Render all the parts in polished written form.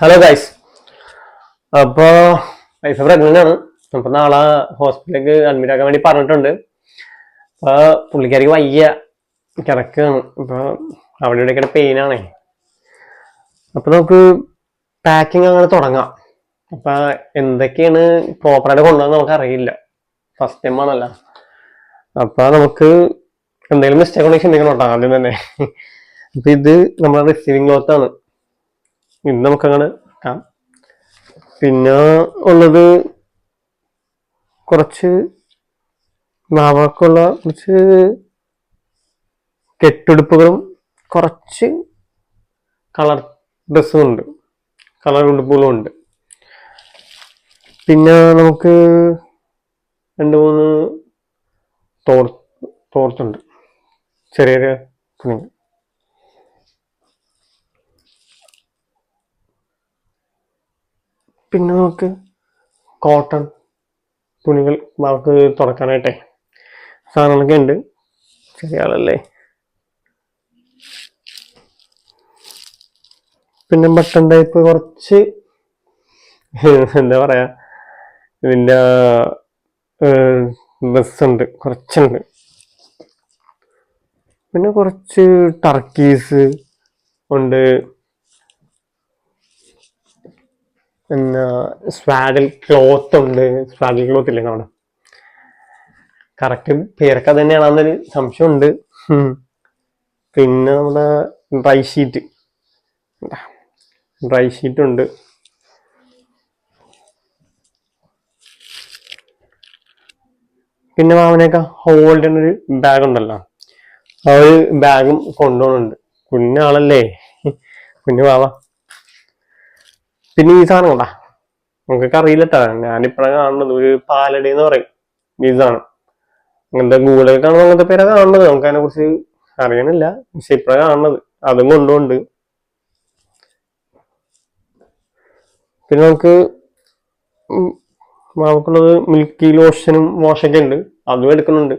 Hello guys. അപ്പൊ wife pregnant ആണ്. അപ്പൊ നാളെ ഹോസ്പിറ്റലിലേക്ക് അഡ്മിറ്റ് ആക്കാൻ വേണ്ടി പറഞ്ഞിട്ടുണ്ട്. അപ്പൊ പുള്ളിക്കാരിക്ക് വയ്യ, കിടക്കാണ്. അപ്പൊ അവിടെ ഇവിടെയൊക്കെ പെയിൻ ആണേ. അപ്പൊ നമുക്ക് പാക്കിങ് അങ്ങനെ തുടങ്ങാം. അപ്പൊ എന്തൊക്കെയാണ് പ്രോപ്പറായിട്ട് കൊണ്ടുവന്ന് നമുക്ക് അറിയില്ല, ഫസ്റ്റ് ടൈം ആണല്ലോ. അപ്പൊ നമുക്ക് എന്തെങ്കിലും മിസ്റ്റേക്ക് ഉണ്ടെങ്കിൽ ക്ഷമിക്കണം കേട്ടോ ആദ്യം തന്നെ. അപ്പൊ ഇത് നമ്മുടെ റിസീവിങ് ക്ലോത്ത് ആണ്. ഇത് നമുക്കങ്ങനെ കാണാം. പിന്നെ ഉള്ളത് കുറച്ച് നാവാക്കുള്ള കുറച്ച് കെട്ടുടുപ്പുകളും കുറച്ച് കളർ ഡ്രസ്സും ഉണ്ട്, കളർ ഉടുപ്പുകളും ഉണ്ട്. പിന്നെ നമുക്ക് 2-3 തോർത്തുണ്ട്, ചെറിയ ചെറിയ തുണി. പിന്നെ നമുക്ക് കോട്ടൺ തുണികൾ നമുക്ക് തുറക്കാനായിട്ടേ സാധനങ്ങളൊക്കെ ഉണ്ട്. ചെറിയ ആളല്ലേ. പിന്നെ ബട്ടൺ ടൈപ്പ് കുറച്ച് എന്താ പറയാ, ഇതിൻ്റെ ഡ്രസ്സുണ്ട്, കുറച്ചുണ്ട്. പിന്നെ കുറച്ച് ടർക്കീസ് ഉണ്ട്. പിന്നെ സ്വാഡിൽ ക്ലോത്ത് ഉണ്ട്. സ്വാഡിൽ ക്ലോത്ത് ഇല്ലേ നമ്മുടെ, കറക്റ്റ് പേരൊക്കെ തന്നെയാണെന്നൊരു സംശയമുണ്ട്. പിന്നെ നമ്മുടെ ഡ്രൈ ഷീറ്റ് ഉണ്ട്. പിന്നെ മാമനെയൊക്കെ ഹോൾഡ് ചെയ്യുന്ന ഒരു ബാഗ് ഉണ്ടല്ലോ, ആ ഒരു ബാഗും കൊണ്ടുപോകുന്നുണ്ട്. കുഞ്ഞാളല്ലേ, കുഞ്ഞു മാവ. പിന്നെ ഈ സാധനം കൊണ്ടാ, നമുക്കൊക്കെ അറിയില്ലട്ടാ, ഞാനിപ്പോഴാണ് കാണുന്നത്. ഒരു പാലടി എന്ന് പറയും ഈ സാധനം. അങ്ങനത്തെ ഗൂഗിളൊക്കെ കാണുമ്പോൾ അങ്ങനത്തെ പേരാണ് കാണുന്നത്. നമുക്ക് അതിനെ കുറിച്ച് അറിയണില്ല, പക്ഷെ ഇപ്പോഴാണ് കാണുന്നത്. അതും കൊണ്ടുപോകുന്നുണ്ട്. പിന്നെ നമുക്കുള്ളത് മിൽക്കി ലോഷനും വാഷൊക്കെ ഉണ്ട്, അതും എടുക്കുന്നുണ്ട്.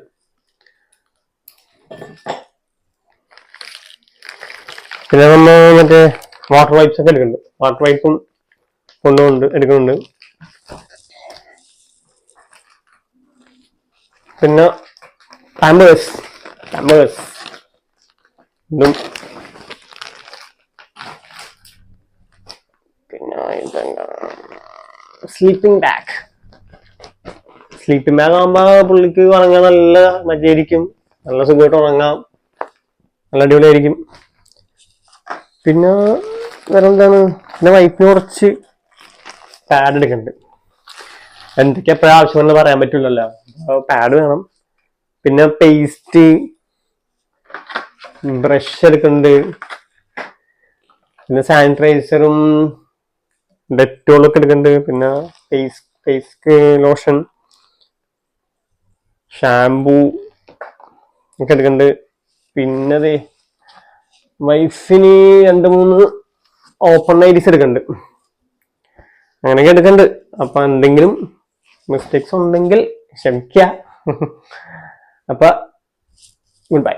പിന്നെ നമ്മൾ മറ്റേ വാട്ടർ വൈപ്സ് ഒക്കെ എടുക്കുന്നുണ്ട്, വാട്ടർ വൈപ്പും എടുക്കുന്നുണ്ട്. പിന്നെ പാമ്പേഴ്സ് ഇതും. പിന്നെ ഇതെന്താ, സ്ലീപ്പിംഗ് ബാഗ് ആകുമ്പോ പുള്ളിക്ക് ഉറങ്ങാൻ നല്ല മജയായിരിക്കും, നല്ല സുഖമായിട്ട് ഉറങ്ങാം, നല്ല അടിപൊളിയായിരിക്കും. പിന്നെ വേറെ എന്താണ്, പിന്നെ വൈഫിന് കുറച്ച് പാഡ് എടുക്കുന്നുണ്ട്. എന്തൊക്കെ എപ്പോഴും ആവശ്യമെന്ന് പറയാൻ പറ്റില്ലല്ലോ, പാഡ് വേണം. പിന്നെ പേസ്റ്റ്, ബ്രഷ് എടുക്കുന്നുണ്ട്. പിന്നെ സാനിറ്റൈസറും ഡെറ്റോളൊക്കെ എടുക്കുന്നുണ്ട്. പിന്നെ ഫേസ് ലോഷൻ, ഷാംപൂ ഒക്കെ എടുക്കുന്നുണ്ട്. പിന്നെ വൈഫിന് 2-3 ഓപ്പൺ നൈറ്റീസ് എടുക്കുന്നുണ്ട്. അങ്ങനെയൊക്കെ എടുക്കുന്നുണ്ട്. അപ്പൊ എന്തെങ്കിലും മിസ്റ്റേക്സ് ഉണ്ടെങ്കിൽ ക്ഷമിക്കുക. അപ്പൊ ഗുഡ് ബൈ.